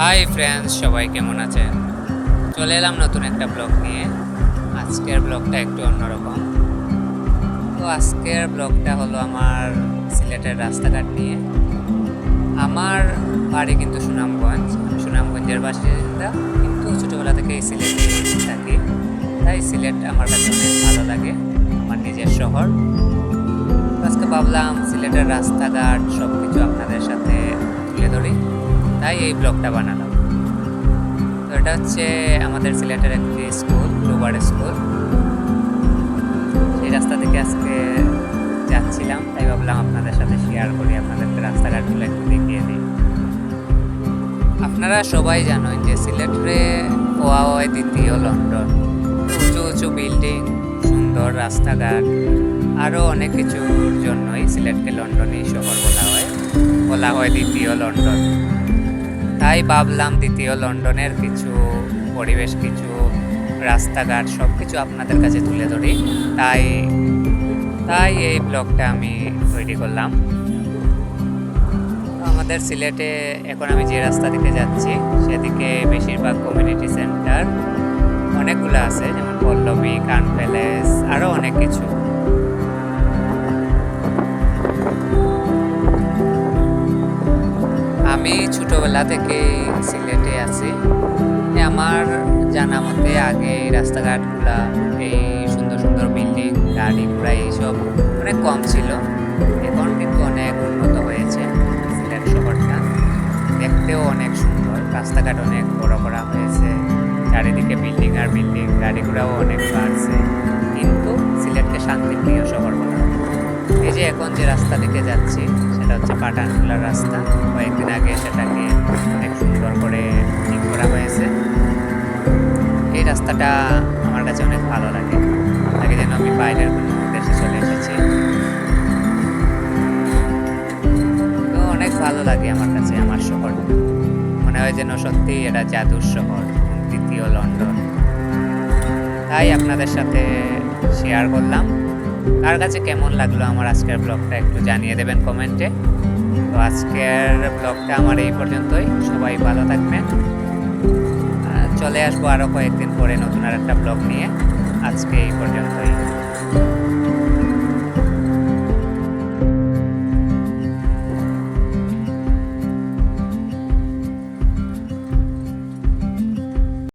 Hi friends, সবাই কেমন আছেন? চলে এলাম নতুন একটা ব্লগ নিয়ে। আজকের ব্লগটা একটু অন্যরকম। তো আজকের ব্লগটা হলো আমার সিলেটের রাস্তাঘাট নিয়ে। আমার বাড়ি কিন্তু সুনামগঞ্জ, সুনামগঞ্জের বাসিন্দা, কিন্তু ছোটোবেলা থেকে এই সিলেটে থাকি। তাই সিলেট আমার কাছে অনেক ভালো লাগে, আমার নিজের শহর। তো আজকে ভাবলাম সিলেটের রাস্তাঘাট সব কিছু আপনাদের সাথে তুলে ধরি, তাই এই ব্লগটা বানালাম। তো এটা হচ্ছে আমাদের সিলেটের একটি স্কুল, ব্লুবার্ড স্কুল। সেই রাস্তা থেকে আজকে যাচ্ছিলাম, তাই ভাবলাম আপনাদের সাথে শেয়ার করি, আপনাদেরকে রাস্তাঘাটগুলো একটু দেখিয়ে দিই। আপনারা সবাই জানেন যে সিলেটে হওয়া হয় দ্বিতীয় লন্ডন। উঁচু উঁচু বিল্ডিং, সুন্দর রাস্তাঘাট, আরও অনেক কিছুর জন্যই সিলেটকে লন্ডনী শহর বলা হয় দ্বিতীয় লন্ডন। তাই ভাবলাম দ্বিতীয় লন্ডনের কিছু পরিবেশ, কিছু রাস্তাঘাট সব কিছু আপনাদের কাছে তুলে ধরি। তাই তাই এই ব্লগটা আমি তৈরি করলাম। আমাদের সিলেটে এখন আমি যে রাস্তা দিকে যাচ্ছি সেদিকে বেশিরভাগ কমিউনিটি সেন্টার অনেকগুলো আছে, যেমন পল্লবী, কান প্যালেস, আরও অনেক কিছু। আমি ছোটোবেলা থেকে সিলেটে আছি। আমার জানা মতে আগে এই রাস্তাঘাটগুলা, এই সুন্দর সুন্দর বিল্ডিং, গাড়ি ঘোড়া এইসব অনেক কম ছিল। এখন কিন্তু অনেক উন্নত হয়েছে সিলেট শহরটা, দেখতেও অনেক সুন্দর। রাস্তাঘাট অনেক বড় করা হয়েছে, চারিদিকে বিল্ডিং আর বিল্ডিং, গাড়ি ঘোড়াও অনেক বাড়ছে। কিন্তু সিলেটকে শান্তিপ্রিয় শহর বলা হয়। এই যে এখন যে রাস্তা দিকে যাচ্ছি সেটা হচ্ছে পাঠানটুলার রাস্তা। কয়েকদিন আগে সেটাকে অনেক সুন্দর করে ঠিক করা হয়েছে। এই রাস্তাটা আমার কাছে অনেক ভালো লাগে যেন আমি বাইরের কোনো দেশে চলে এসেছি। তো অনেক ভালো লাগে আমার কাছে আমার শহর, মনে হয় যেন সত্যি এটা জাদুর শহর, দ্বিতীয় লন্ডন। তাই আপনাদের সাথে শেয়ার করলাম। কার কাছে কেমন লাগলো আমার আজকের ব্লগটা একটু জানিয়ে দেবেন কমেন্টে। তো আজকের ব্লগটা আমার এই পর্যন্তই। সবাই ভালো থাকবেন। চলে আসবো আরও কয়েকদিন পরে নতুন আর একটা ব্লগ নিয়ে। আজকে এই পর্যন্তই।